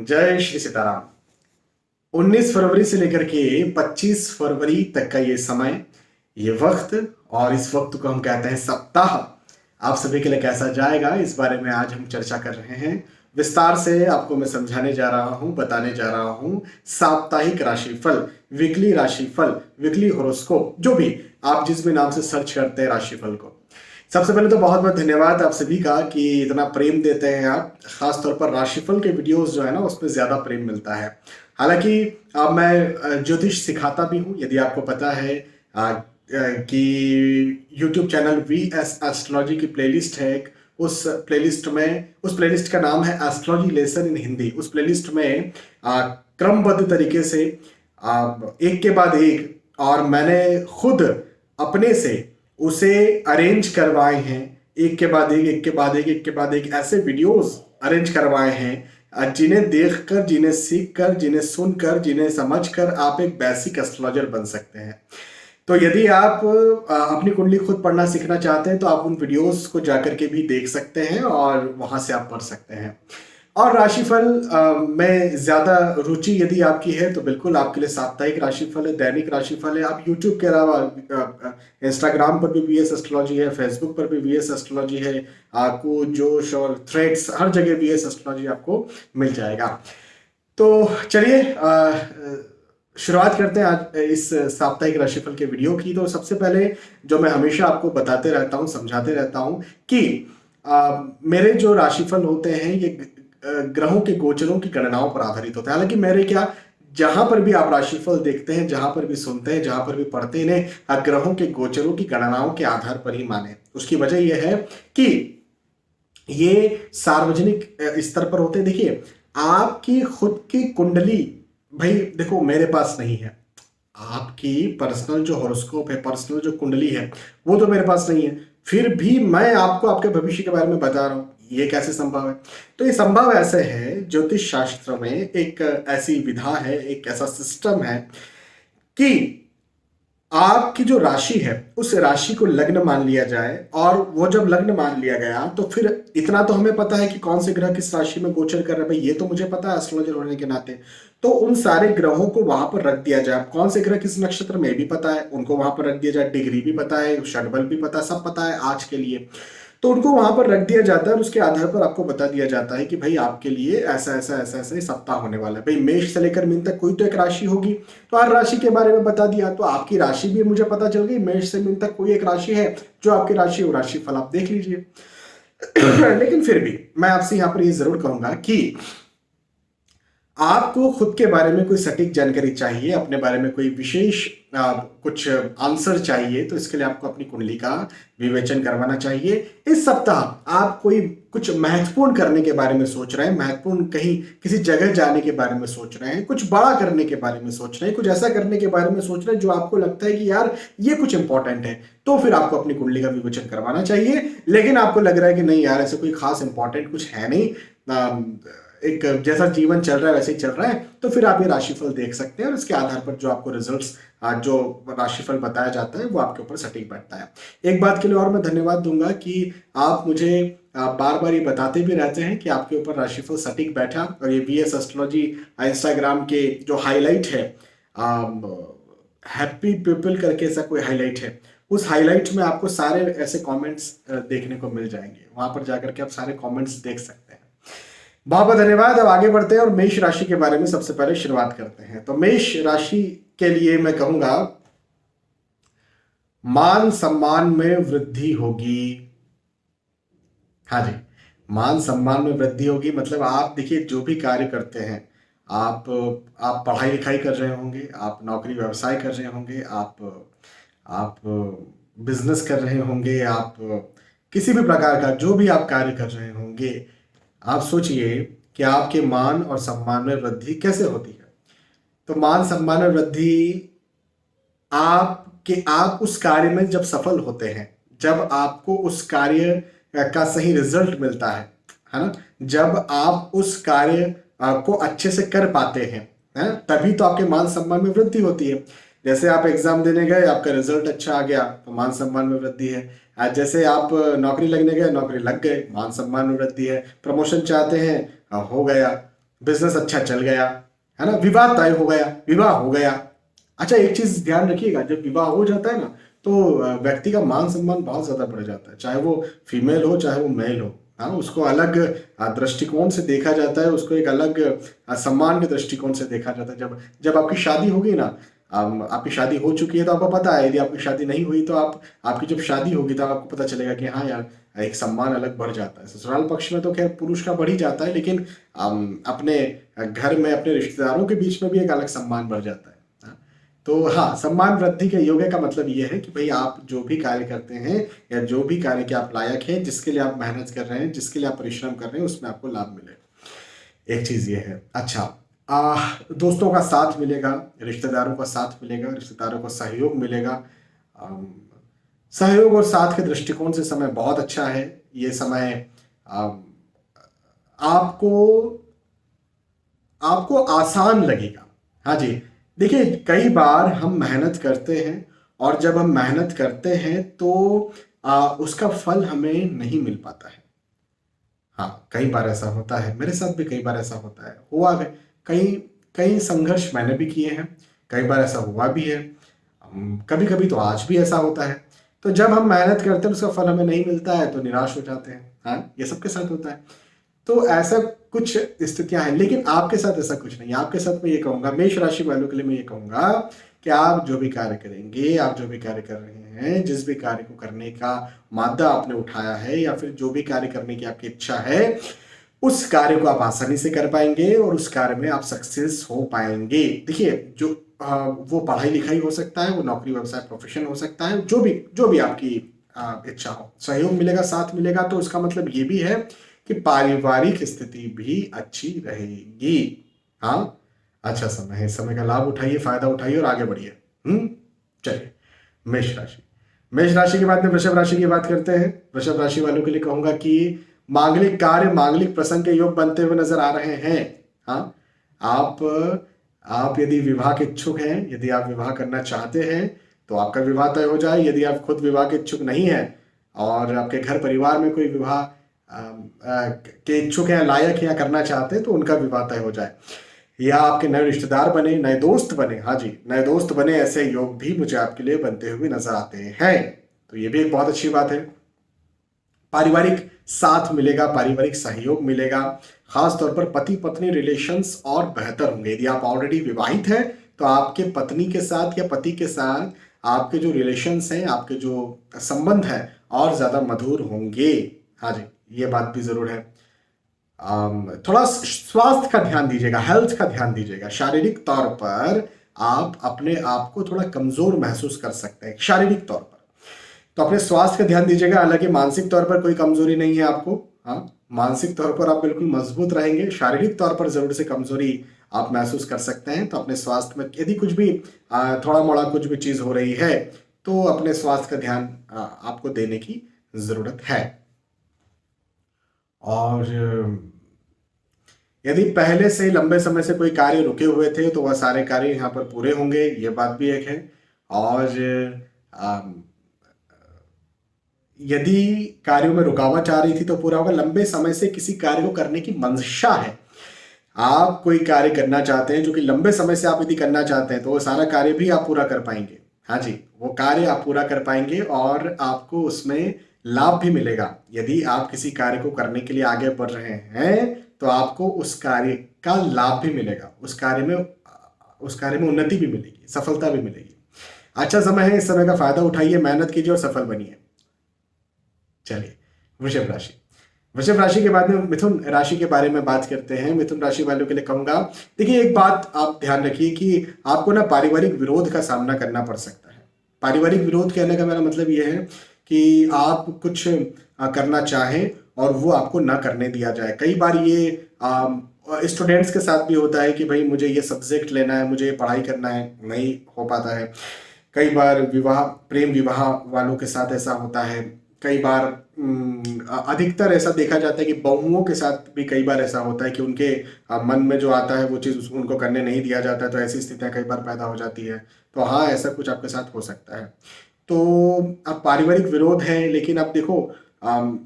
जय श्री सीताराम। 19 फरवरी से लेकर के 25 फरवरी तक का ये समय, ये वक्त और इस वक्त को हम कहते हैं सप्ताह, आप सभी के लिए कैसा जाएगा इस बारे में आज हम चर्चा कर रहे हैं। विस्तार से आपको मैं समझाने जा रहा हूं, बताने जा रहा हूं साप्ताहिक राशिफल, वीकली राशिफल, वीकली होरोस्कोप, जो भी आप जिस भी नाम से सर्च करते हैं राशिफल को। सबसे पहले तो बहुत बहुत धन्यवाद आप सभी का कि इतना प्रेम देते हैं आप। खास तौर पर राशिफल के वीडियोस जो है ना उसमें ज्यादा प्रेम मिलता है। हालांकि अब मैं ज्योतिष सिखाता भी हूँ, यदि आपको पता है कि YouTube चैनल VS एस्ट्रोलॉजी की प्लेलिस्ट है एक, उस प्लेलिस्ट का नाम है एस्ट्रोलॉजी लेसन इन हिंदी। उस प्लेलिस्ट में क्रमबद्ध तरीके से एक के बाद एक, और मैंने खुद अपने से उसे अरेंज करवाए हैं, एक के बाद एक, एक के बाद एक, एक के बाद एक, ऐसे वीडियोस अरेंज करवाए हैं जिन्हें देखकर, जिन्हें सीखकर, जिन्हें सुनकर, जिन्हें समझकर आप एक बेसिक एस्ट्रोलॉजर बन सकते हैं। तो यदि आप अपनी कुंडली खुद पढ़ना सीखना चाहते हैं तो आप उन वीडियोस को जाकर के भी देख सकते हैं और वहां से आप पढ़ सकते हैं। और राशिफल में ज्यादा रुचि यदि आपकी है तो बिल्कुल आपके लिए साप्ताहिक राशिफल है, दैनिक राशिफल है। आप यूट्यूब के अलावा इंस्टाग्राम पर भी VS एस्ट्रोलॉजी है, फेसबुक पर भी VS एस्ट्रोलॉजी है, आपको जोश और थ्रेड्स हर जगह VS एस्ट्रोलॉजी आपको मिल जाएगा। तो चलिए शुरुआत करते हैं आज इस साप्ताहिक राशिफल के वीडियो की। तो सबसे पहले जो मैं हमेशा आपको बताते रहता हूँ, समझाते रहता हूँ कि मेरे जो राशिफल होते हैं ये ग्रहों के गोचरों की गणनाओं पर आधारित होता है। हालांकि मेरे क्या, जहां पर भी आप राशिफल देखते हैं, जहां पर भी सुनते हैं, जहां पर भी पढ़ते हैं, इन्हें ग्रहों के गोचरों की गणनाओं के आधार पर ही माने। उसकी वजह यह है कि ये सार्वजनिक स्तर पर होते हैं। देखिए, आपकी खुद की कुंडली, भाई देखो मेरे पास नहीं है, आपकी पर्सनल जो हॉरोस्कोप है, पर्सनल जो कुंडली है वो तो मेरे पास नहीं है, फिर भी मैं आपको आपके भविष्य के बारे में बता रहा हूं। ये कैसे संभव है? तो ये संभव ऐसे है, ज्योतिष शास्त्र में एक ऐसी विधा है, एक ऐसा सिस्टम है कि आपकी जो राशि है उस राशि को लग्न मान लिया जाए, और वो जब लग्न मान लिया गया तो फिर इतना तो हमें पता है कि कौन से ग्रह किस राशि में गोचर कर रहे हैं, भाई ये तो मुझे पता है एस्ट्रोलॉजर होने के नाते। तो उन सारे ग्रहों को वहां पर रख दिया जाए। कौन से ग्रह किस नक्षत्र में भी पता है, उनको वहां पर रख दिया जाए। डिग्री भी पता है, षडबल भी पता है, सब पता है आज के लिए। तो उनको वहां पर रख दिया जाता है और उसके आधार पर आपको बता दिया जाता है कि भाई आपके लिए ऐसा ऐसा ऐसा ऐसा सप्ताह होने वाला है। भाई मेष से लेकर मीन तक कोई तो एक राशि होगी, तो हर राशि के बारे में बता दिया। तो आपकी राशि भी मुझे पता चल गई, मेष से मीन तक कोई एक राशि है जो आपकी राशि, वो राशि फल आप देख लीजिए। लेकिन फिर भी मैं आपसे यहां पर ये जरूर कहूंगा कि आपको खुद के बारे में कोई सटीक जानकारी चाहिए, अपने बारे में कोई विशेष कुछ आंसर चाहिए, तो इसके लिए आपको अपनी कुंडली का विवेचन करवाना चाहिए। इस सप्ताह आप कोई कुछ महत्वपूर्ण करने के बारे में सोच रहे हैं, महत्वपूर्ण कहीं किसी जगह जाने के बारे में सोच रहे हैं, कुछ बड़ा करने के बारे में सोच रहे हैं, कुछ ऐसा करने के बारे में सोच रहे हैं जो आपको लगता है कि यार ये कुछ इंपॉर्टेंट है, तो फिर आपको अपनी कुंडली का विवेचन करवाना चाहिए। लेकिन आपको लग रहा है कि नहीं यार, ऐसे कोई खास इंपॉर्टेंट कुछ है नहीं, एक जैसा जीवन चल रहा है वैसे ही चल रहा है, तो फिर आप ये राशिफल देख सकते हैं और उसके आधार पर जो आपको रिजल्ट्स, जो राशिफल बताया जाता है वो आपके ऊपर सटीक बैठता है। एक बात के लिए और मैं धन्यवाद दूंगा कि आप मुझे बार बार ये बताते भी रहते हैं कि आपके ऊपर राशिफल सटीक बैठा, और ये VS एस्ट्रोलॉजी इंस्टाग्राम के जो हाईलाइट है, हैप्पी पीपल करके ऐसा कोई हाईलाइट है, उस हाईलाइट में आपको सारे ऐसे कमेंट्स देखने को मिल जाएंगे। वहां पर जाकर के आप सारे कमेंट्स देख सकते हैं। बहुत बहुत धन्यवाद। अब आगे बढ़ते हैं और मेष राशि के बारे में सबसे पहले शुरुआत करते हैं। तो मेष राशि के लिए मैं कहूंगा, मान सम्मान में वृद्धि होगी। हाँ जी, मान सम्मान में वृद्धि होगी। मतलब आप देखिए, जो भी कार्य करते हैं, आप पढ़ाई लिखाई कर रहे होंगे, आप नौकरी व्यवसाय कर रहे होंगे, आप बिजनेस कर रहे होंगे, आप किसी भी प्रकार का जो भी आप कार्य कर रहे होंगे, आप सोचिए कि आपके मान और सम्मान में वृद्धि कैसे होती है। तो मान सम्मान में वृद्धि आप उस कार्य में जब सफल होते हैं, जब आपको उस कार्य का सही रिजल्ट मिलता है ना, जब आप उस कार्य को अच्छे से कर पाते हैं, तभी तो आपके मान सम्मान में वृद्धि होती है। जैसे आप एग्जाम देने गए, आपका रिजल्ट अच्छा आ गया तो मान सम्मान में वृद्धि है। जैसे आप नौकरी लगने गए, नौकरी लग गए, मान सम्मान में वृद्धि है। प्रमोशन चाहते हैं, हो गया, बिजनेस अच्छा चल गया, है ना, विवाह तय हो गया, विवाह हो गया। अच्छा, एक चीज ध्यान रखिएगा, जब विवाह हो जाता है ना, तो व्यक्ति का मान सम्मान बहुत ज्यादा बढ़ जाता है, चाहे वो फीमेल हो चाहे वो मेल हो। हाँ, उसको अलग दृष्टिकोण से देखा जाता है, उसको एक अलग सम्मान के दृष्टिकोण से देखा जाता है। जब जब आपकी शादी होगी ना, आपकी शादी हो चुकी है तो आपको पता है, यदि आपकी शादी नहीं हुई तो आपकी जब शादी होगी तब आपको पता चलेगा कि हाँ यार, एक सम्मान अलग बढ़ जाता है। ससुराल पक्ष में तो खैर पुरुष का बढ़ ही जाता है, लेकिन अपने घर में अपने रिश्तेदारों के बीच में भी एक अलग सम्मान बढ़ जाता है। हाँ, तो हाँ, सम्मान वृद्धि के योग्य का मतलब ये है कि भाई आप जो भी कार्य करते हैं या जो भी कार्य के आप लायक हैं, जिसके लिए आप मेहनत कर रहे हैं, जिसके लिए आप परिश्रम कर रहे हैं, उसमें आपको लाभ मिले। एक चीज ये है। अच्छा, दोस्तों का साथ मिलेगा, रिश्तेदारों का साथ मिलेगा, रिश्तेदारों को सहयोग मिलेगा। अम, सहयोग और साथ के दृष्टिकोण से समय बहुत अच्छा है। ये समय अम, आपको आपको आसान लगेगा। हाँ जी, देखिए कई बार हम मेहनत करते हैं, और जब हम मेहनत करते हैं तो उसका फल हमें नहीं मिल पाता है। हाँ, कई बार ऐसा होता है, मेरे साथ भी कई बार ऐसा होता है, हुआ है। कई कई संघर्ष मैंने भी किए हैं, कई बार ऐसा हुआ भी है। कभी कभी तो आज भी ऐसा होता है। तो जब हम मेहनत करते हैं उसका फल हमें नहीं मिलता है तो निराश हो जाते हैं। हाँ, ये सबके साथ होता है। तो ऐसा कुछ स्थितियां हैं, लेकिन आपके साथ ऐसा कुछ नहीं है। आपके साथ मैं ये कहूंगा, मेष राशि वालों के लिए मैं ये कहूंगा कि आप जो भी कार्य करेंगे, आप जो भी कार्य कर रहे हैं, जिस भी कार्य को करने का मादा आपने उठाया है, या फिर जो भी कार्य करने की आपकी इच्छा है, उस कार्य को आप आसानी से कर पाएंगे और उस कार्य में आप सक्सेस हो पाएंगे। देखिए, जो वो पढ़ाई लिखाई हो सकता है, वो नौकरी व्यवसाय प्रोफेशन हो सकता है, जो भी आपकी इच्छा हो, सहयोग मिलेगा, साथ मिलेगा, तो इसका मतलब ये भी है कि पारिवारिक स्थिति भी अच्छी रहेगी। हाँ, अच्छा समय है, इस समय का लाभ उठाइए, फायदा उठाइए और आगे बढ़िए। चलिए, मेष राशि। मेष राशि के बाद में वृषभ राशि की बात करते हैं। वृषभ राशि वालों के लिए कहूंगा कि मांगलिक कार्य, मांगलिक प्रसंग के योग बनते हुए नजर आ रहे हैं। हाँ, आप आप यदि विवाह के इच्छुक हैं, यदि आप विवाह करना चाहते हैं तो आपका विवाह तय हो जाए। यदि आप खुद विवाह के इच्छुक नहीं हैं और आपके घर परिवार में कोई विवाह के इच्छुक हैं, लायक हैं या करना चाहते हैं, तो उनका विवाह तय हो जाए, या आपके नए रिश्तेदार बने, नए दोस्त बने। हाँ जी, नए दोस्त बने, ऐसे योग भी मुझे आपके लिए बनते हुए नजर आते हैं। तो ये भी एक बहुत अच्छी बात है। पारिवारिक साथ मिलेगा, पारिवारिक सहयोग मिलेगा, खास तौर पर पति पत्नी रिलेशंस और बेहतर होंगे। यदि आप ऑलरेडी विवाहित हैं तो आपके पत्नी के साथ या पति के साथ आपके जो रिलेशंस हैं, आपके जो संबंध हैं, और ज्यादा मधुर होंगे। हाँ जी, ये बात भी जरूर है। थोड़ा स्वास्थ्य का ध्यान दीजिएगा, हेल्थ का ध्यान दीजिएगा। शारीरिक तौर पर आप अपने आप को थोड़ा कमजोर महसूस कर सकते हैं शारीरिक तौर पर, तो अपने स्वास्थ्य का ध्यान दीजिएगा। हालांकि मानसिक तौर पर कोई कमजोरी नहीं है आपको। हाँ, मानसिक तौर पर आप बिल्कुल मजबूत रहेंगे। शारीरिक तौर पर जरूर से कमजोरी आप महसूस कर सकते हैं। तो अपने स्वास्थ्य में यदि कुछ भी थोड़ा मोड़ा कुछ भी चीज हो रही है तो अपने स्वास्थ्य का ध्यान आपको देने की जरूरत है। और यदि पहले से लंबे समय से कोई कार्य रुके हुए थे तो वह सारे कार्य यहाँ पर पूरे होंगे, ये बात भी एक है। और अम, यदि कार्यों में रुकावट आ रही थी तो पूरा होगा। लंबे समय से किसी कार्य को करने की मंशा है, आप कोई कार्य करना चाहते हैं जो कि लंबे समय से आप यदि करना चाहते हैं, तो वो सारा कार्य भी आप पूरा कर पाएंगे। हाँ जी, वो कार्य आप पूरा कर पाएंगे और आपको उसमें लाभ भी मिलेगा। यदि आप किसी कार्य को करने के लिए आगे बढ़ रहे हैं तो आपको उस कार्य का लाभ भी मिलेगा, उस कार्य में उन्नति भी मिलेगी, सफलता भी मिलेगी। अच्छा समय है, इस समय का फायदा उठाइए, मेहनत कीजिए और सफल बनिए। चलिए, वृषभ राशि। वृषभ राशि के बाद में मिथुन राशि के बारे में बात करते हैं। मिथुन राशि वालों के लिए कहूंगा, देखिए एक बात आप ध्यान रखिए कि आपको ना पारिवारिक विरोध का सामना करना पड़ सकता है। पारिवारिक विरोध कहने का मेरा मतलब यह है कि आप कुछ करना चाहें और वो आपको ना करने दिया जाए। कई बार ये स्टूडेंट्स के साथ भी होता है कि भाई मुझे ये सब्जेक्ट लेना है, मुझे ये पढ़ाई करना है, नहीं हो पाता है। कई बार प्रेम विवाह वालों के साथ ऐसा होता है। कई बार अधिकतर ऐसा देखा जाता है कि बहुओं के साथ भी कई बार ऐसा होता है कि उनके मन में जो आता है वो चीज़ उनको करने नहीं दिया जाता है। तो ऐसी स्थितियां कई बार पैदा हो जाती है। तो हाँ, ऐसा कुछ आपके साथ हो सकता है। तो अब पारिवारिक विरोध है, लेकिन अब देखो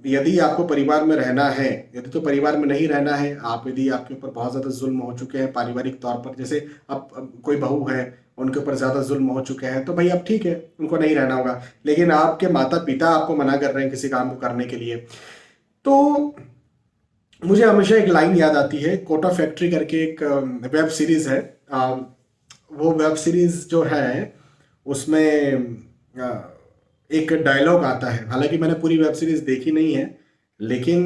यदि आपको परिवार में रहना है, यदि तो परिवार में नहीं रहना है, आप यदि आपके ऊपर बहुत ज़्यादा जुल्म हो चुके हैं पारिवारिक तौर पर, जैसे अब कोई बहू है, उनके ऊपर ज़्यादा जुल्म हो चुके हैं, तो भाई अब ठीक है, उनको नहीं रहना होगा। लेकिन आपके माता पिता आपको मना कर रहे हैं किसी काम को करने के लिए, तो मुझे हमेशा एक लाइन याद आती है, कोटा फैक्ट्री करके एक वेब सीरीज है। वो वेब सीरीज जो है उसमें एक डायलॉग आता है, हालांकि मैंने पूरी वेब सीरीज देखी नहीं है, लेकिन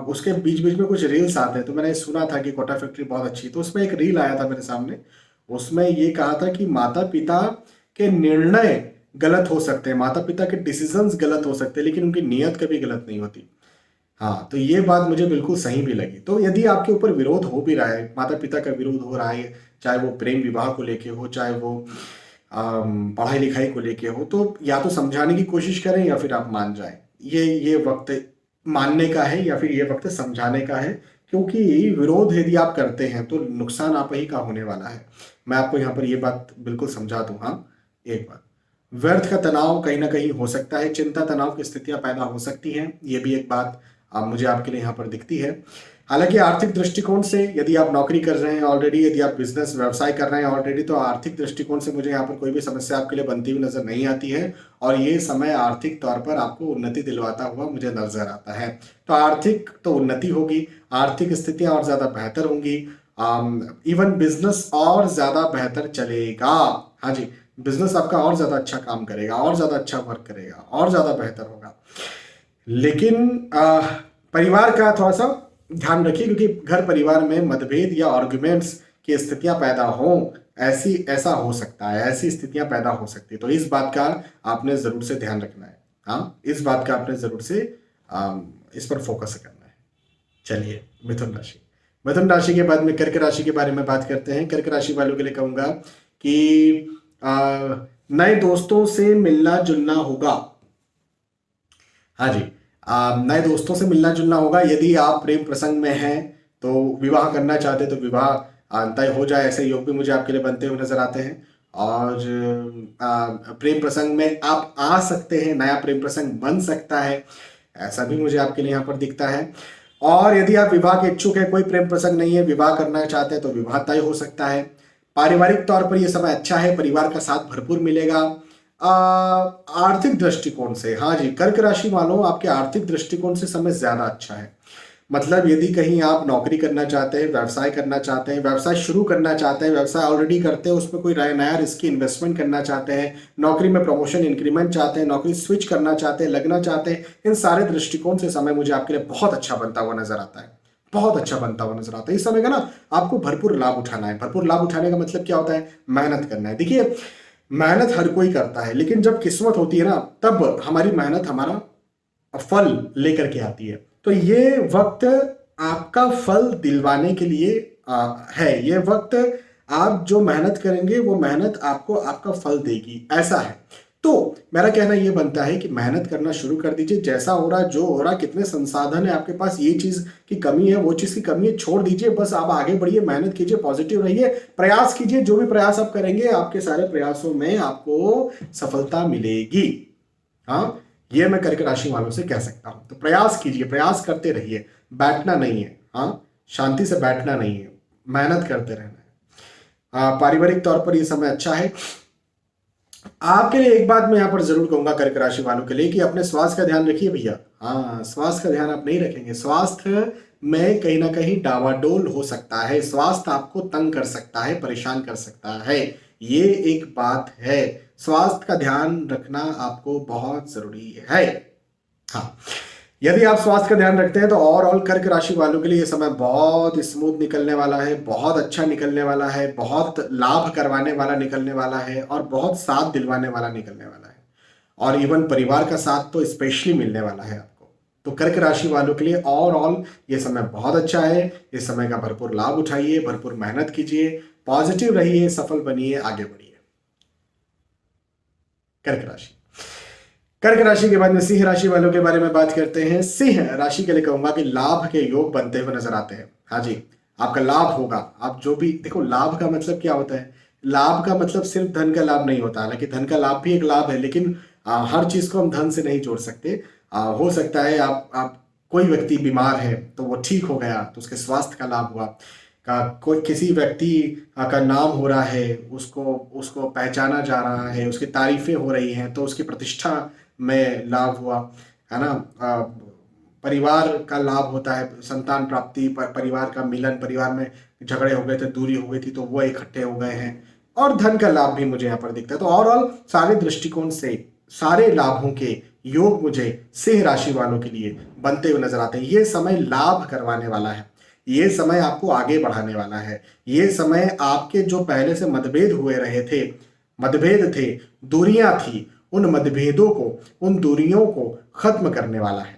उसके बीच बीच में कुछ रील्स आते हैं, तो मैंने सुना था कि कोटा फैक्ट्री बहुत अच्छी, तो उसमें एक रील आया था मेरे सामने। उसमें ये कहा था कि माता पिता के निर्णय गलत हो सकते हैं, माता पिता के डिसीजंस गलत हो सकते हैं, लेकिन उनकी नीयत कभी गलत नहीं होती। हाँ, तो ये बात मुझे बिल्कुल सही भी लगी। तो यदि आपके ऊपर विरोध हो भी रहा है, माता पिता का विरोध हो रहा है, चाहे वो प्रेम विवाह को लेके हो, चाहे वो पढ़ाई लिखाई को लेके हो, तो या तो समझाने की कोशिश करें या फिर आप मान जाएं। ये वक्त मानने का है या फिर ये वक्त समझाने का है, क्योंकि विरोध यदि आप करते हैं तो नुकसान आप ही का होने वाला है। मैं आपको यहाँ पर ये बात बिल्कुल समझा दूँ। हाँ, एक बात, व्यर्थ का तनाव कहीं ना कहीं हो सकता है, चिंता तनाव की स्थितियां पैदा हो सकती हैं, ये भी एक बात मुझे आपके लिए यहाँ पर दिखती है। हालांकि आर्थिक दृष्टिकोण से यदि आप नौकरी कर रहे हैं ऑलरेडी, यदि आप बिजनेस व्यवसाय कर रहे हैं ऑलरेडी, तो आर्थिक दृष्टिकोण से मुझे यहाँ पर कोई भी समस्या आपके लिए बनती हुई नजर नहीं आती है, और ये समय आर्थिक तौर पर आपको उन्नति दिलवाता हुआ मुझे नजर आता है। तो आर्थिक तो उन्नति होगी, आर्थिक स्थितियां और ज्यादा बेहतर होंगी, इवन बिजनेस और ज्यादा बेहतर चलेगा। हाँ जी, बिजनेस आपका और ज्यादा अच्छा काम करेगा, और ज्यादा अच्छा वर्क करेगा, और ज्यादा बेहतर होगा। लेकिन परिवार का थोड़ा सा ध्यान रखिए, क्योंकि घर परिवार में मतभेद या आर्गुमेंट्स की स्थितियां पैदा हों, ऐसा हो सकता है, ऐसी स्थितियां पैदा हो सकती है, तो इस बात का आपने जरूर से ध्यान रखना है। हाँ, इस बात का आपने जरूर से इस पर फोकस करना है। चलिए, मिथुन राशि। मिथुन राशि के बाद में कर्क राशि के बारे में बात करते हैं। कर्क राशि वालों के लिए कहूंगा कि नए दोस्तों से मिलना जुलना होगा। हाँ जी, नए दोस्तों से मिलना जुलना होगा। यदि आप प्रेम प्रसंग में हैं तो विवाह करना चाहते तो विवाह तय हो जाए, ऐसे योग भी मुझे आपके लिए बनते हुए नजर आते हैं। और प्रेम प्रसंग में आप आ सकते हैं, नया प्रेम प्रसंग बन सकता है, ऐसा भी मुझे आपके लिए यहाँ पर दिखता है। और यदि आप विवाह के इच्छुक हैं, कोई प्रेम प्रसंग नहीं है, विवाह करना चाहते हैं, तो विवाह तय हो सकता है। पारिवारिक तौर पर यह समय अच्छा है, परिवार का साथ भरपूर मिलेगा। आर्थिक दृष्टिकोण से, हाँ जी, कर्क राशि वालों, आपके आर्थिक दृष्टिकोण से समय ज्यादा अच्छा है। मतलब यदि कहीं आप नौकरी करना चाहते हैं, व्यवसाय करना चाहते हैं, व्यवसाय शुरू करना चाहते हैं, व्यवसाय ऑलरेडी करते हैं, उसमें कोई नया रिस्की इन्वेस्टमेंट करना चाहते हैं, नौकरी में प्रमोशन इंक्रीमेंट चाहते हैं, नौकरी स्विच करना चाहते हैं, लगना चाहते हैं, इन सारे दृष्टिकोण से समय मुझे आपके लिए बहुत अच्छा बनता हुआ नजर आता है, बहुत अच्छा बनता हुआ नजर आता है। इस समय का ना आपको भरपूर लाभ उठाना है। भरपूर लाभ उठाने का मतलब क्या होता है? मेहनत करना है। देखिए, मेहनत हर कोई करता है, लेकिन जब किस्मत होती है ना, तब हमारी मेहनत हमारा फल लेकर के आती है। तो ये वक्त आपका फल दिलवाने के लिए है। ये वक्त आप जो मेहनत करेंगे वो मेहनत आपको आपका फल देगी, ऐसा है। तो मेरा कहना ये बनता है कि मेहनत करना शुरू कर दीजिए। जैसा हो रहा, जो हो रहा, कितने संसाधन है आपके पास, ये चीज की कमी है, वो चीज की कमी है, छोड़ दीजिए। बस आप आगे बढ़िए, मेहनत कीजिए, पॉजिटिव रहिए, प्रयास कीजिए। जो भी प्रयास आप करेंगे, आपके सारे प्रयासों में आपको सफलता मिलेगी। हाँ, ये मैं कर्क राशि वालों से कह सकता हूं। तो प्रयास कीजिए, प्रयास करते रहिए, बैठना नहीं है। हाँ, शांति से बैठना नहीं है, मेहनत करते रहना है। पारिवारिक तौर पर यह समय अच्छा है। आपके लिए एक बात मैं यहां पर जरूर कहूंगा कर्क राशि वालों के लिए, कि अपने स्वास्थ्य का ध्यान रखिए भैया। हाँ, स्वास्थ्य का ध्यान आप नहीं रखेंगे, स्वास्थ्य में कहीं ना कहीं डावाडोल हो सकता है, स्वास्थ्य आपको तंग कर सकता है, परेशान कर सकता है, ये एक बात है। स्वास्थ्य का ध्यान रखना आपको बहुत जरूरी है। हाँ, यदि आप स्वास्थ्य का ध्यान रखते हैं तो ओवरऑल कर्क राशि वालों के लिए ये समय बहुत स्मूथ निकलने वाला है, बहुत अच्छा निकलने वाला है, बहुत लाभ करवाने वाला निकलने वाला है, और बहुत साथ दिलवाने वाला निकलने वाला है। और इवन परिवार का साथ तो स्पेशली मिलने वाला है आपको। तो कर्क राशि वालों के लिए ओवरऑल ये समय बहुत अच्छा है। इस समय का भरपूर लाभ उठाइए, भरपूर मेहनत कीजिए, पॉजिटिव रहिए, सफल बनिए, आगे बढ़िए। कर्क राशि। कर्क राशि के बाद में सिंह राशि वालों के बारे में बात करते हैं। सिंह राशि के लिए कहूंगा कि लाभ के योग बनते हुए नजर आते हैं। हाँ जी, आपका लाभ होगा। आप जो भी देखो, लाभ का मतलब क्या होता है? लाभ का मतलब सिर्फ धन का लाभ नहीं होता, हालांकि धन का लाभ भी एक लाभ है, लेकिन हर चीज को हम धन से नहीं जोड़ सकते। हो सकता है आप कोई व्यक्ति बीमार है तो वो ठीक हो गया तो उसके स्वास्थ्य का लाभ हुआ, का कोई किसी व्यक्ति का नाम हो रहा है, उसको उसको पहचाना जा रहा है, उसकी तारीफें हो रही हैं तो उसकी प्रतिष्ठा में लाभ हुआ, है ना। परिवार का लाभ होता है, संतान प्राप्ति, परिवार का मिलन, परिवार में झगड़े हो गए थे, दूरी हो गई थी तो वो इकट्ठे हो गए हैं, और धन का लाभ भी मुझे यहाँ पर दिखता है। तो ओवरऑल सारे दृष्टिकोण से सारे लाभों के योग मुझे सिंह राशि वालों के लिए बनते हुए नजर आते हैं। ये समय लाभ करवाने वाला है, ये समय आपको आगे बढ़ाने वाला है, ये समय आपके जो पहले से मतभेद हुए रहे थे, मतभेद थे, दूरियां थी, उन मतभेदों को, उन दूरियों को खत्म करने वाला है।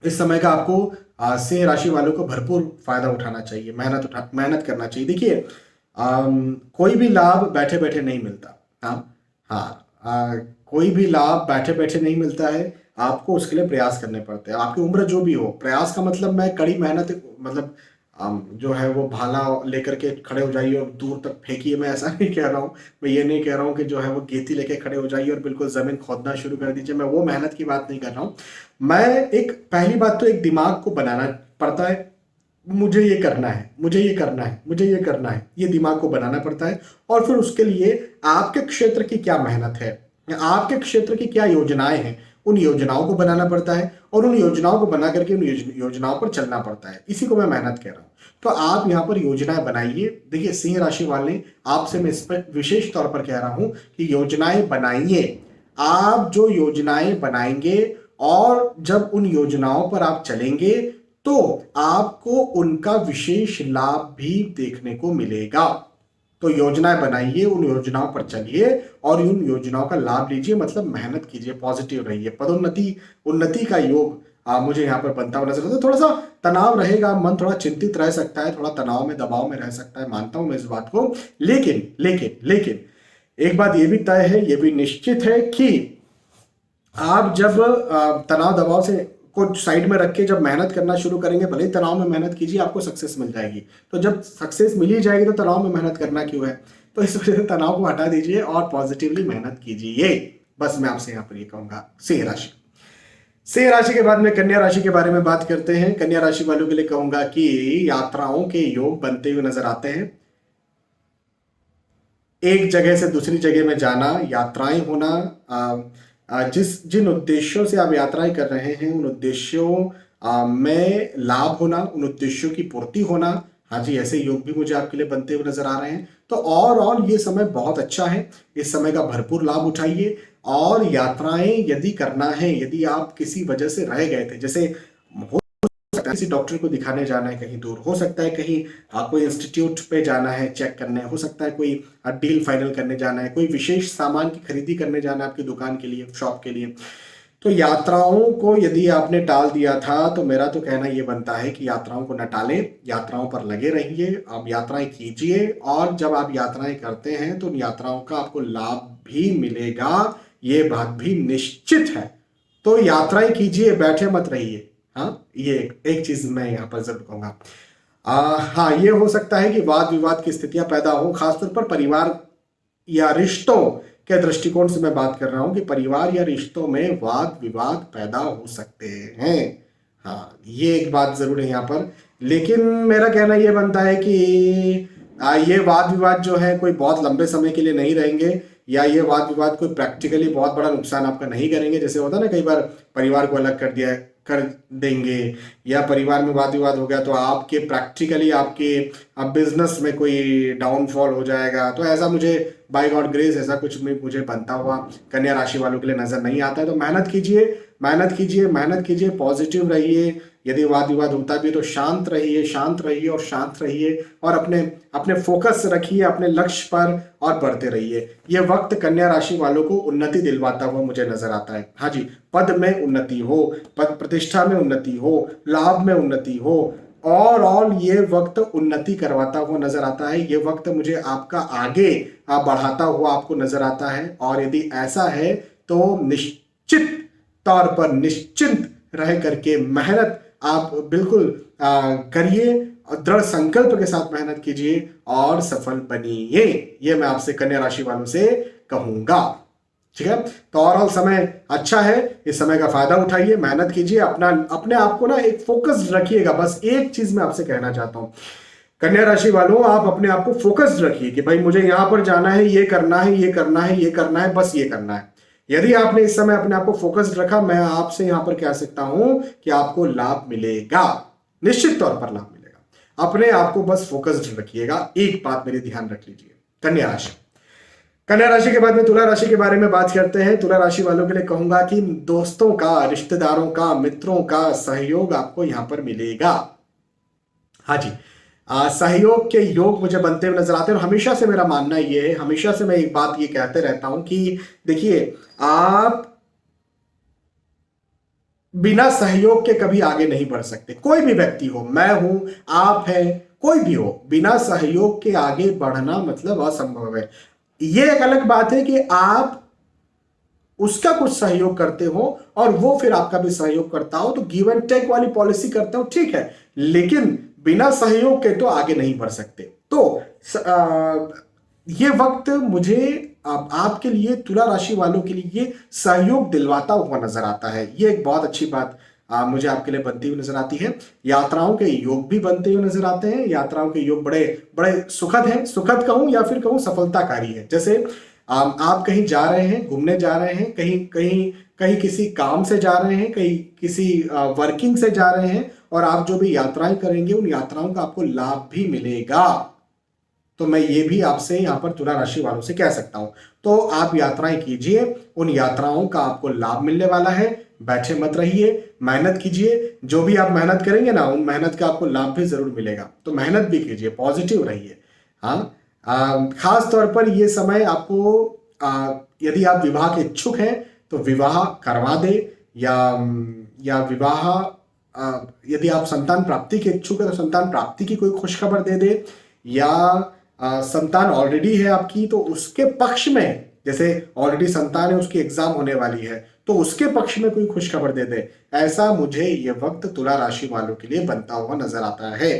इस समय का आपको सिंह राशि वालों को भरपूर फायदा उठाना चाहिए, मेहनत करना चाहिए। देखिए कोई भी लाभ बैठे बैठे नहीं मिलता। हाँ हाँ, कोई भी लाभ बैठे बैठे नहीं मिलता है, आपको उसके लिए प्रयास करने पड़ते हैं। आपकी उम्र जो भी हो, प्रयास का मतलब मैं कड़ी मेहनत, मतलब जो है वो भाला लेकर के खड़े हो जाइए और दूर तक फेंकिए, मैं ऐसा नहीं कह रहा हूँ। मैं ये नहीं कह रहा हूँ कि जो है वो गेती लेके खड़े हो जाइए और बिल्कुल जमीन खोदना शुरू कर दीजिए, मैं वो मेहनत की बात नहीं कर रहा हूँ। मैं एक पहली बात तो एक दिमाग को बनाना पड़ता है, मुझे ये करना है, मुझे ये करना है, मुझे ये करना है, ये दिमाग को बनाना पड़ता है। और फिर उसके लिए आपके क्षेत्र की क्या मेहनत है, आपके क्षेत्र की क्या योजनाएं हैं, उन योजनाओं को बनाना पड़ता है और उन योजनाओं को बना करके उन योजनाओं पर चलना पड़ता है। इसी को मैं मेहनत कह रहा हूं। तो आप यहाँ पर योजनाएं बनाइए। देखिए सिंह राशि वाले, आपसे मैं इस पर विशेष तौर पर कह रहा हूं कि योजनाएं बनाइए। आप जो योजनाएं बनाएंगे और जब उन योजनाओं पर आप चलेंगे तो आपको उनका विशेष लाभ भी देखने को मिलेगा। तो योजनाएं बनाइए, उन योजनाओं पर चलिए और उन योजनाओं का लाभ लीजिए, मतलब मेहनत कीजिए, पॉजिटिव रहिए। पदोन्नति, उन्नति का योग मुझे यहाँ पर बनता हुआ नजर आता है। थोड़ा सा तनाव रहेगा, मन थोड़ा चिंतित रह सकता है, थोड़ा तनाव में, दबाव में रह सकता है, मानता हूं मैं इस बात को। लेकिन लेकिन लेकिन एक बात ये भी तय है, ये भी निश्चित है कि आप जब तनाव दबाव से को साइड में रख के जब मेहनत करना शुरू करेंगे, भले ही तनाव में मेहनत कीजिए, आपको सक्सेस मिल जाएगी। तो जब सक्सेस मिल ही जाएगी तो तनाव में मेहनत करना क्यों है। तो इस वजह से तनाव को हटा दीजिए और पॉजिटिवली मेहनत कीजिए। बस मैं आपसे यहाँ पर ये कहूंगा। सिंह राशि, सिंह राशि के बाद में कन्या राशि के बारे में बात करते हैं। कन्या राशि वालों के लिए कहूंगा कि यात्राओं के योग बनते हुए नजर आते हैं। एक जगह से दूसरी जगह में जाना, यात्राएं होना, जिन उद्देश्यों से आप यात्राएं कर रहे हैं उन उद्देश्यों में लाभ होना, उन उद्देश्यों की पूर्ति होना। हाँ जी, ऐसे योग भी मुझे आपके लिए बनते हुए नजर आ रहे हैं। तो ओवरऑल ये समय बहुत अच्छा है, इस समय का भरपूर लाभ उठाइए। और यात्राएं यदि करना है, यदि आप किसी वजह से रह गए थे, जैसे किसी डॉक्टर को दिखाने जाना है कहीं दूर, हो सकता है कहीं कोई इंस्टीट्यूट पे जाना है चेक करने, हो सकता है कोई डील फाइनल करने जाना है, कोई विशेष सामान की खरीदी करने जाना है आपकी दुकान के लिए, शॉप के लिए। तो यात्राओं को यदि आपने टाल दिया था तो मेरा तो कहना ये बनता है कि यात्राओं को न टालें, यात्राओं पर लगे रहिए, आप यात्राएं कीजिए। और जब आप यात्राएं करते हैं तो उन यात्राओं का आपको लाभ भी मिलेगा, ये बात भी निश्चित है। तो यात्राएं कीजिए, बैठे मत रहिए। हाँ, ये एक चीज मैं यहाँ पर जरूर कहूंगा। हाँ, ये हो सकता है कि वाद विवाद की स्थितियां पैदा हो, खासतौर पर परिवार या रिश्तों के दृष्टिकोण से मैं बात कर रहा हूं कि परिवार या रिश्तों में वाद विवाद पैदा हो सकते हैं। हाँ, ये एक बात जरूर है यहाँ पर। लेकिन मेरा कहना यह बनता है कि ये वाद विवाद जो है कोई बहुत लंबे समय के लिए नहीं रहेंगे, या ये वाद विवाद कोई प्रैक्टिकली बहुत बड़ा नुकसान आपका नहीं करेंगे। जैसे होता है ना, कई बार परिवार को अलग कर देंगे या परिवार में वाद विवाद हो गया तो आपके प्रैक्टिकली आपके बिजनेस में कोई डाउनफॉल हो जाएगा। तो ऐसा मुझे बाय गॉड ग्रेस ऐसा कुछ भी मुझे बनता हुआ कन्या राशि वालों के लिए नजर नहीं आता है। तो मेहनत कीजिए, मेहनत कीजिए, मेहनत कीजिए, पॉजिटिव रहिए। यदि वाद विवाद होता भी तो शांत रहिए, शांत रहिए और शांत रहिए और अपने अपने फोकस रखिए अपने लक्ष्य पर और बढ़ते रहिए। ये वक्त कन्या राशि वालों को उन्नति दिलवाता हुआ मुझे नजर आता है। हाँ जी, पद में उन्नति हो, पद प्रतिष्ठा में उन्नति हो, लाभ में उन्नति हो, ओवरऑल ये वक्त उन्नति करवाता हुआ नजर आता है। ये वक्त मुझे आपका आगे बढ़ाता हुआ आपको नजर आता है। और यदि ऐसा है तो निश्चित तौर पर निश्चिंत रह करके मेहनत आप बिल्कुल करिए, दृढ़ संकल्प के साथ मेहनत कीजिए और सफल बनिए। ये मैं आपसे कन्या राशि वालों से कहूंगा। ठीक है। तो ओवरऑल समय अच्छा है, इस समय का फायदा उठाइए, मेहनत कीजिए, अपने आप को ना एक फोकस रखिएगा। बस एक चीज मैं आपसे कहना चाहता हूं, कन्या राशि वालों, आप अपने आप को फोकस्ड रखिए कि भाई मुझे यहां पर जाना है, ये करना है, ये करना है, ये करना है, बस ये करना है। यदि आपने इस समय अपने आप को फोकस्ड रखा, मैं आपसे यहां पर कह सकता हूं कि आपको लाभ मिलेगा, निश्चित तौर पर लाभ मिलेगा। अपने आप को बस फोकस्ड रखिएगा। एक बात मेरी ध्यान रख लीजिए, कन्या राशि। कन्या राशि के बाद में तुला राशि के बारे में बात करते हैं। तुला राशि वालों के लिए कहूंगा कि दोस्तों का, रिश्तेदारों का, मित्रों का सहयोग आपको यहां पर मिलेगा। हाँ जी, सहयोग के योग मुझे बनते हुए नजर आते हैं। और हमेशा से मेरा मानना ये है, हमेशा से मैं एक बात ये कहते रहता हूं कि देखिए, आप बिना सहयोग के कभी आगे नहीं बढ़ सकते। कोई भी व्यक्ति हो, मैं हूं, आप है, कोई भी हो, बिना सहयोग के आगे बढ़ना मतलब असंभव है। ये एक अलग बात है कि आप उसका कुछ सहयोग करते हो और वो फिर आपका भी सहयोग करता हो, तो गिव एंड टेक वाली पॉलिसी करते हो, ठीक है, लेकिन बिना सहयोग के तो आगे नहीं बढ़ सकते। तो ये वक्त मुझे आपके लिए, तुला राशि वालों के लिए सहयोग दिलवाता हुआ नजर आता है। ये एक बहुत अच्छी बात मुझे आपके लिए बनती हुई नजर आती है। यात्राओं के योग भी बनते हुए नजर आते हैं। यात्राओं के योग बड़े बड़े सुखद हैं, सुखद कहूं या फिर कहूं सफलताकारी है। जैसे आप कहीं जा रहे हैं, घूमने जा रहे हैं, कहीं कहीं कहीं किसी काम से जा रहे हैं, कहीं किसी वर्किंग से जा रहे हैं, और आप जो भी यात्राएं करेंगे उन यात्राओं का आपको लाभ भी मिलेगा। तो मैं ये भी आपसे यहां पर तुला राशि वालों से कह सकता हूं। तो आप यात्राएं कीजिए, उन यात्राओं का आपको लाभ मिलने वाला है। बैठे मत रहिए, मेहनत कीजिए। जो भी आप मेहनत करेंगे ना, उन मेहनत का आपको लाभ भी जरूर मिलेगा। तो मेहनत भी कीजिए, पॉजिटिव रहिए। हाँ, खास तौर पर ये समय आपको, यदि आप विवाह के इच्छुक हैं तो विवाह करवा दे, या विवाह, यदि आप संतान प्राप्ति के इच्छुक हैं तो संतान प्राप्ति की कोई खुशखबर दे दे, या संतान ऑलरेडी है आपकी तो उसके पक्ष में, जैसे ऑलरेडी संतान है, उसकी एग्जाम होने वाली है, तो उसके पक्ष में कोई खुशखबर दे दे। ऐसा मुझे ये वक्त तुला राशि वालों के लिए बनता हुआ नजर आता है।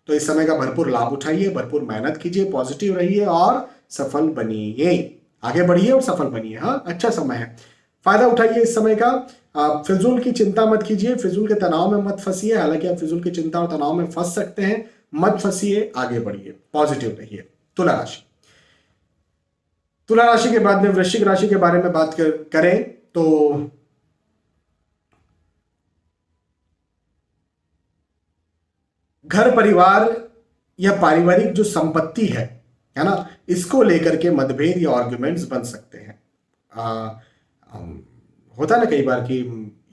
तो इस समय का भरपूर लाभ उठाइए, भरपूर मेहनत कीजिए, पॉजिटिव रहिए और सफल बनिए। आगे बढ़िए और सफल बनिए। हाँ, अच्छा समय है, फायदा उठाइए इस समय का। फिजूल की चिंता मत कीजिए, फिजूल के तनाव में मत फंसिए। हालांकि आप फिजूल की चिंता और तनाव में फंस सकते हैं, मत फंसिए, आगे बढ़िए, पॉजिटिव रहिए। तुला राशि। तुला राशि के बाद में वृश्चिक राशि के बारे में बात करें तो घर परिवार या पारिवारिक जो संपत्ति है ना, इसको लेकर के मतभेद या आर्गुमेंट्स बन सकते हैं। होता ना कई बार कि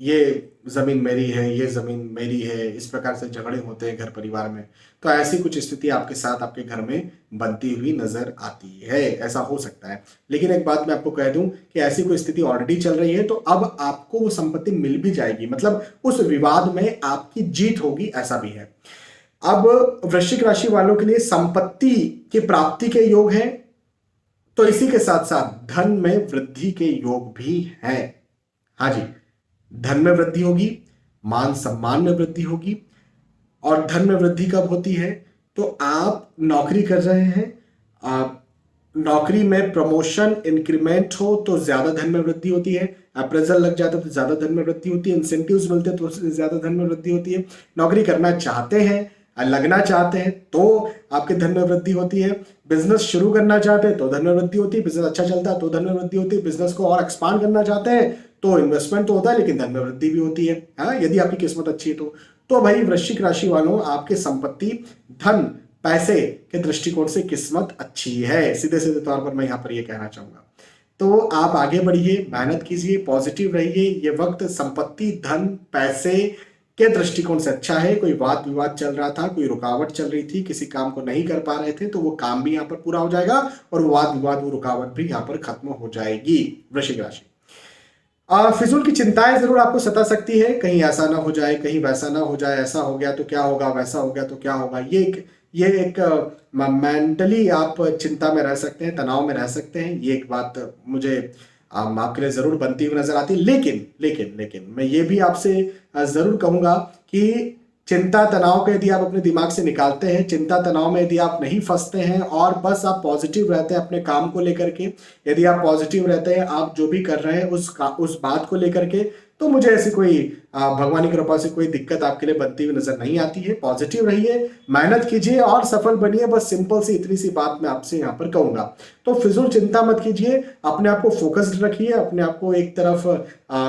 ये जमीन मेरी है, ये जमीन मेरी है, इस प्रकार से झगड़े होते हैं घर परिवार में। तो ऐसी कुछ स्थिति आपके साथ, आपके घर में बनती हुई नजर आती है, ऐसा हो सकता है। लेकिन एक बात मैं आपको कह दूं कि ऐसी कोई स्थिति ऑलरेडी चल रही है, तो अब आपको वो संपत्ति मिल भी जाएगी, मतलब उस विवाद में आपकी जीत होगी, ऐसा भी है। अब वृश्चिक राशि वालों के लिए संपत्ति की प्राप्ति के योग हैं, तो इसी के साथ साथ धन में वृद्धि के योग भी हैं। हाँ जी, धन में वृद्धि होगी, मान सम्मान में वृद्धि होगी। और धन में वृद्धि कब होती है? तो आप नौकरी कर रहे हैं, आप नौकरी में प्रमोशन, इंक्रीमेंट हो तो ज्यादा धन में वृद्धि होती है। अप्रेजल लग जाता है तो ज्यादा धन में वृद्धि होती है। इंसेंटिव्स मिलते हैं तो ज्यादा धन में वृद्धि होती है। नौकरी करना चाहते हैं, लगना चाहते हैं तो आपके धन में वृद्धि होती है। बिजनेस शुरू करना चाहते हैं तो धन में वृद्धि होती है। बिजनेस अच्छा चलता है तो धन में वृद्धि होती है। बिजनेस को और एक्सपांड करना चाहते हैं तो इन्वेस्टमेंट तो होता है, लेकिन धन में वृद्धि भी होती है। हाँ, यदि आपकी किस्मत अच्छी है तो भाई वृश्चिक राशि वालों, आपके संपत्ति, धन, पैसे के दृष्टिकोण से किस्मत अच्छी है। सीधे सीधे तौर पर मैं यहाँ पर ये कहना चाहूंगा। तो आप आगे बढ़िए, मेहनत कीजिए, पॉजिटिव रहिए। ये वक्त संपत्ति, धन, पैसे के दृष्टिकोण से अच्छा है। कोई वाद विवाद चल रहा था, कोई रुकावट चल रही थी, किसी काम को नहीं कर पा रहे थे, तो वो काम भी यहाँ पर पूरा हो जाएगा और वाद विवाद, वो रुकावट भी यहाँ पर खत्म हो जाएगी। वृश्चिक राशि। फिजूल की चिंताएं जरूर आपको सता सकती है, कहीं ऐसा ना हो जाए, कहीं वैसा ना हो जाए, ऐसा हो गया तो क्या होगा, वैसा हो गया तो क्या होगा। ये एक मेंटली आप चिंता में रह सकते हैं, तनाव में रह सकते हैं। ये एक बात मुझे आपके लिए जरूर बनती हुई नजर आती है। लेकिन लेकिन लेकिन मैं ये भी आपसे जरूर कहूंगा कि चिंता तनाव को यदि आप अपने दिमाग से निकालते हैं, चिंता तनाव में यदि आप नहीं फंसते हैं और बस आप पॉजिटिव रहते हैं अपने काम को लेकर के, यदि आप पॉजिटिव रहते हैं आप जो भी कर रहे हैं उस बात को लेकर के, तो मुझे ऐसी कोई भगवान की कृपा से कोई दिक्कत आपके लिए बनती हुई नजर नहीं आती है। पॉजिटिव रहिए, मेहनत कीजिए और सफल बनिए। बस सिंपल सी इतनी सी बात मैं आपसे यहाँ पर कहूंगा। तो फिजूल चिंता मत कीजिए, अपने आप को फोकस्ड रखिए, अपने आप को एक तरफ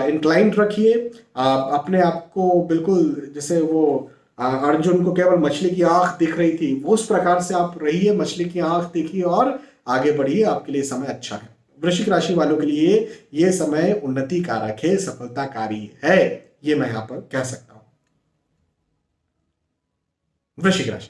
इंक्लाइंड रखिए, अपने आप को बिल्कुल जैसे वो अर्जुन को केवल मछली की आंख दिख रही थी, उस प्रकार से आप रहिए, मछली की आंख देखिए और आगे बढ़िए। आपके लिए समय अच्छा है। वृश्चिक राशि वालों के लिए ये समय उन्नति कारक है, सफलताकारी है, ये मैं यहां पर कह सकता हूं। वृश्चिक राशि,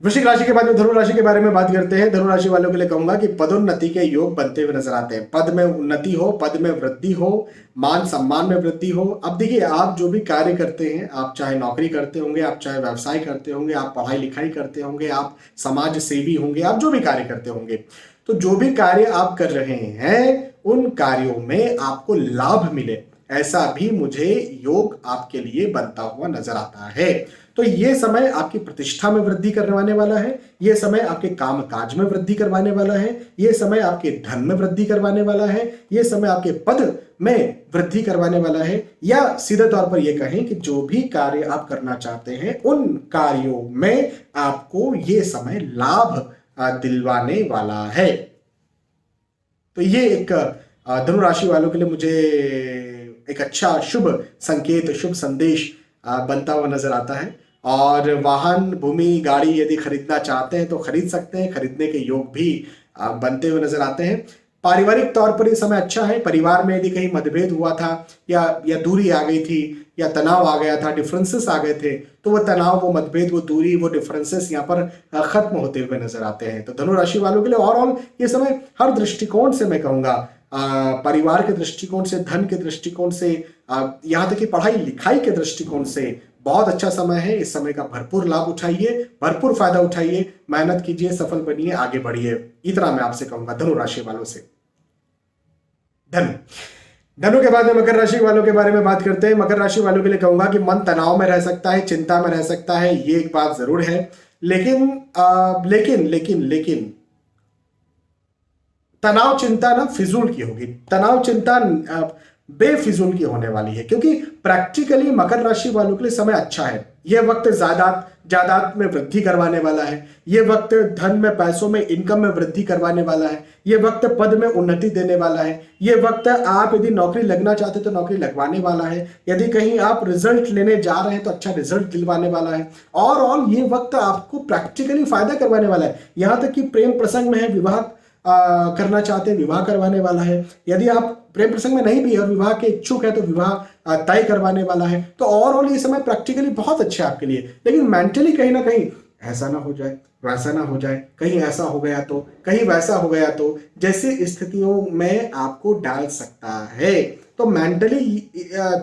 वृश्चिक राशि के बाद में धनु राशि के बारे में बात करते हैं। धनु राशि वालों के लिए कहूंगा कि पदोन्नति के योग बनते हुए नजर आते हैं। पद में उन्नति हो, पद में वृद्धि हो, मान सम्मान में वृद्धि हो। अब देखिए, आप जो भी कार्य करते हैं, आप चाहे नौकरी करते होंगे, आप चाहे व्यवसाय करते होंगे, आप पढ़ाई लिखाई करते होंगे, आप समाज सेवी होंगे, आप जो भी कार्य करते होंगे, तो जो भी कार्य आप कर रहे हैं उन कार्यों में आपको लाभ मिले, ऐसा भी मुझे योग आपके लिए बनता हुआ नजर आता है। तो ये समय आपकी प्रतिष्ठा में वृद्धि करवाने वाला है, ये समय आपके काम काज में वृद्धि करवाने वाला है, ये समय आपके धन में वृद्धि करवाने वाला है, ये समय आपके पद में वृद्धि करवाने वाला है, या सीधे तौर पर यह कहें कि जो भी कार्य आप करना चाहते हैं उन कार्यों में आपको ये समय लाभ दिलवाने वाला है। तो ये एक धनु राशि वालों के लिए मुझे एक अच्छा शुभ संकेत, शुभ संदेश बनता हुआ नजर आता है। और वाहन, भूमि, गाड़ी यदि खरीदना चाहते हैं तो खरीद सकते हैं, खरीदने के योग भी बनते हुए नजर आते हैं। पारिवारिक तौर पर ये समय अच्छा है। परिवार में यदि कहीं मतभेद हुआ था या दूरी आ गई थी या तनाव आ गया था, डिफरेंसेस आ गए थे, तो वो तनाव, वो मतभेद, वो दूरी, वो डिफरेंसेस यहाँ पर खत्म होते हुए नजर आते हैं। तो धनु राशि वालों के लिए ओवरऑल ये समय हर दृष्टिकोण से मैं कहूंगा, परिवार के दृष्टिकोण से, धन के दृष्टिकोण से, यहाँ तक कि पढ़ाई लिखाई के दृष्टिकोण से बहुत अच्छा समय है। इस समय का भरपूर लाभ उठाइए, भरपूर फायदा उठाइए, मेहनत कीजिए, सफल बनिए, आगे बढ़िए। इतना मैं आपसे कहूंगा धनु राशि वालों से। धनु धनु के बाद में मकर राशि वालों के बारे में बात करते हैं। मकर राशि वालों के लिए कहूंगा कि मन तनाव में रह सकता है, चिंता में रह सकता है, ये एक बात जरूर है। लेकिन तनाव चिंता ना फिजूल की होगी, तनाव चिंता बेफिजूल की होने वाली है, क्योंकि प्रैक्टिकली मकर राशि वालों के लिए समय अच्छा है। यह वक्त जायदाद में वृद्धि करवाने वाला है, यह वक्त धन में, पैसों में, इनकम में वृद्धि करवाने वाला है, यह वक्त पद में उन्नति देने वाला है, यह वक्त आप यदि नौकरी लगना चाहते तो नौकरी लगवाने वाला है, यदि कहीं आप रिजल्ट लेने जा रहे हैं तो अच्छा रिजल्ट दिलवाने वाला है। और ये वक्त आपको प्रैक्टिकली फायदा करवाने वाला है। यहां तक कि प्रेम प्रसंग में है, विवाह करना चाहते हैं, विवाह करवाने वाला है। यदि आप प्रेम प्रसंग में नहीं भी और विवाह के इच्छुक है तो विवाह तय करवाने वाला है। तो ओवरऑल ये समय प्रैक्टिकली बहुत अच्छा है आपके लिए। लेकिन मेंटली कहीं ना कहीं ऐसा ना हो जाए, वैसा ना हो जाए, कहीं ऐसा हो गया तो, कहीं वैसा हो गया तो, जैसी स्थितियों में आपको डाल सकता है। तो मेंटली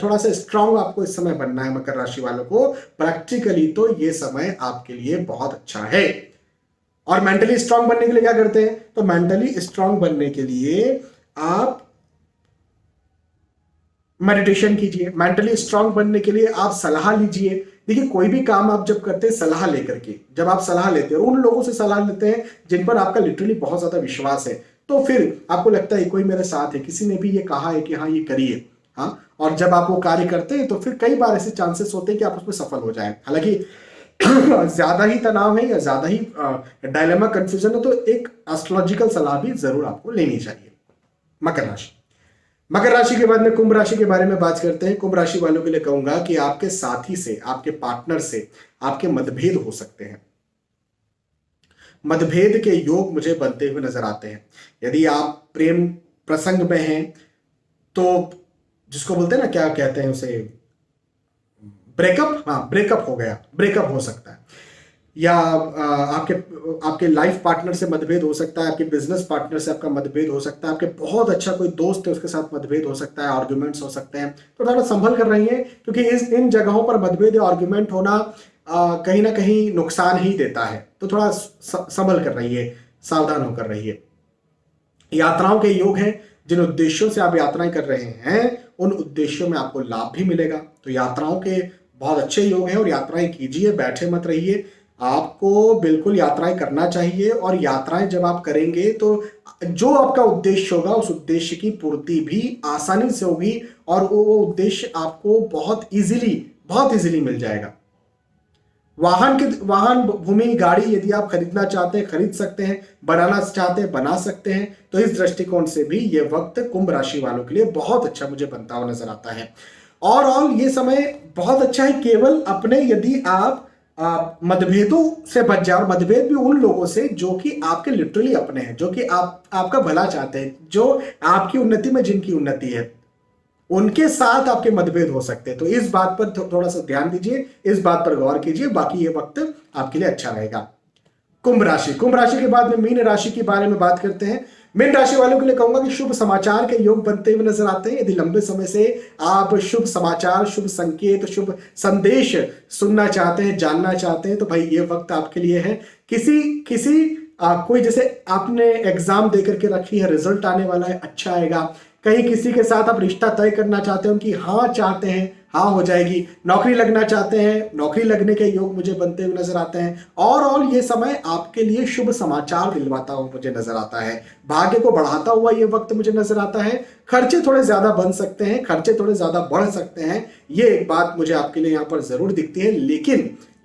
थोड़ा सा स्ट्रांग आपको इस समय बनना है मकर राशि वालों को। प्रैक्टिकली तो ये समय आपके लिए बहुत अच्छा है। और मेंटली स्ट्रांग बनने के लिए क्या करते हैं? तो मेंटली स्ट्रांग बनने के लिए आप मेडिटेशन कीजिए। मेंटली स्ट्रांग बनने के लिए आप सलाह लीजिए। देखिए, कोई भी काम आप जब करते हैं सलाह लेकर के, जब आप सलाह लेते हैं और उन लोगों से सलाह लेते हैं जिन पर आपका लिटरली बहुत ज्यादा विश्वास है, तो फिर आपको लगता है कोई मेरे साथ है, किसी ने भी ये कहा है कि हाँ ये करिए। हाँ, और जब आप वो कार्य करते हैं तो फिर कई बार ऐसे चांसेस होते हैं कि आप उसमें सफल हो जाए। हालांकि ज्यादा ही तनाव है या ज्यादा ही डायलेमा, कंफ्यूजन है, तो एक एस्ट्रोलॉजिकल सलाह भी जरूर आपको लेनी चाहिए। मकर राशि के बाद में कुंभ राशि के बारे में बात करते हैं। कुंभ राशि वालों के लिए कहूंगा कि आपके साथी से, आपके पार्टनर से आपके मतभेद हो सकते हैं। मतभेद के योग मुझे बनते हुए नजर आते हैं। यदि आप प्रेम प्रसंग में हैं तो जिसको बोलते हैं ना, क्या कहते हैं उसे, ब्रेकअप, हाँ ब्रेकअप हो गया, ब्रेकअप हो सकता है। या आपके लाइफ पार्टनर से मतभेद हो सकता है, आपके बिजनेस पार्टनर से आपका मतभेद हो सकता है, आपके बहुत अच्छा कोई दोस्त है उसके साथ मतभेद हो सकता है, आर्ग्यूमेंट्स हो सकते हैं। तो थोड़ा संभल कर रही है, क्योंकि इन जगहों पर मतभेद या आर्ग्यूमेंट होना कहीं ना कहीं नुकसान ही देता है। तो थोड़ा संभल कर रही है, सावधान होकर रही है। यात्राओं के योग हैं। जिन उद्देश्यों से आप यात्राएं कर रहे हैं उन उद्देश्यों में आपको लाभ भी मिलेगा। तो यात्राओं के बहुत अच्छे योग हैं और यात्राएं कीजिए, बैठे मत रहिए। आपको बिल्कुल यात्राएं करना चाहिए और यात्राएं जब आप करेंगे तो जो आपका उद्देश्य होगा उस उद्देश्य की पूर्ति भी आसानी से होगी और वो उद्देश्य आपको बहुत इजीली मिल जाएगा। वाहन भूमि गाड़ी यदि आप खरीदना चाहते हैं खरीद सकते हैं, बनाना चाहते हैं बना सकते हैं। तो इस दृष्टिकोण से भी ये वक्त कुंभ राशि वालों के लिए बहुत अच्छा मुझे बनता हुआ नजर आता है। और ये समय बहुत अच्छा है, केवल अपने यदि आप मतभेदों से बच जाओ। और मतभेद भी उन लोगों से जो कि आपके लिटरली अपने हैं, जो कि आपका भला चाहते हैं, जो आपकी उन्नति में जिनकी उन्नति है, उनके साथ आपके मतभेद हो सकते हैं। तो इस बात पर थोड़ा सा ध्यान दीजिए, इस बात पर गौर कीजिए, बाकी ये वक्त आपके लिए अच्छा रहेगा। कुंभ राशि के बाद में मीन राशि के बारे में बात करते हैं। मीन राशि वालों के लिए कहूंगा कि शुभ समाचार के योग बनते हुए नजर आते हैं। यदि लंबे समय से आप शुभ समाचार, शुभ संकेत, शुभ संदेश सुनना चाहते हैं, जानना चाहते हैं, तो भाई ये वक्त आपके लिए है। कोई जैसे आपने एग्जाम देकर के रखी है, रिजल्ट आने वाला है, अच्छा आएगा। कहीं किसी के साथ आप रिश्ता तय करना चाहते हो, उनकी हाँ चाहते हैं, हाँ हो जाएगी। नौकरी लगना चाहते हैं, नौकरी लगने के योग मुझे बनते हुए नजर आते हैं। और ये समय आपके लिए शुभ समाचार दिलवाता हुआ मुझे नजर आता है। भाग्य को बढ़ाता हुआ ये वक्त मुझे नजर आता है। खर्चे थोड़े ज्यादा बन सकते हैं, खर्चे थोड़े ज्यादा बढ़ सकते हैं, ये एक बात मुझे आपके लिए यहाँ पर जरूर दिखती है।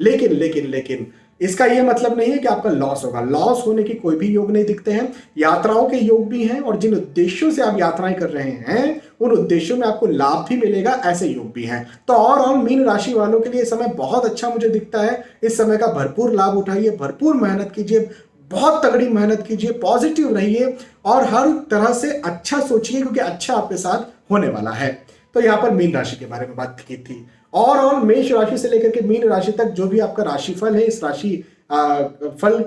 लेकिन इसका यह मतलब नहीं है कि आपका लॉस होगा। लॉस होने की कोई भी योग नहीं दिखते हैं। यात्राओं के योग भी हैं और जिन उद्देश्यों से आप यात्राएं कर रहे हैं उन उद्देश्यों में आपको लाभ भी मिलेगा, ऐसे योग भी हैं। तो और मीन राशि वालों के लिए समय बहुत अच्छा मुझे दिखता है। इस समय का भरपूर लाभ उठाइए, भरपूर मेहनत कीजिए, बहुत तगड़ी मेहनत कीजिए, पॉजिटिव रहिए और हर तरह से अच्छा सोचिए, क्योंकि अच्छा आपके साथ होने वाला है। तो यहाँ पर मीन राशि के बारे में बात की थी। और मेष राशि से लेकर के मीन राशि तक जो भी आपका राशिफल है, इस राशि फल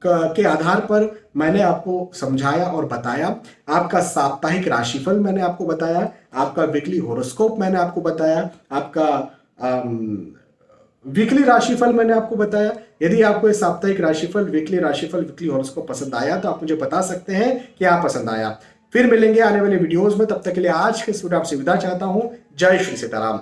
के आधार पर मैंने आपको समझाया और बताया। आपका साप्ताहिक राशिफल मैंने आपको बताया, आपका वीकली होरोस्कोप मैंने आपको बताया, आपका वीकली राशिफल मैंने आपको बताया। यदि आपको ये साप्ताहिक राशिफल, वीकली राशिफल, वीकली होरोस्कोप पसंद आया तो आप मुझे बता सकते हैं कि आप पसंद आया। फिर मिलेंगे आने वाले वीडियोस में, तब तक के लिए आज के इस वीडियो आपसे विदा चाहता हूं। जय श्री सीताराम।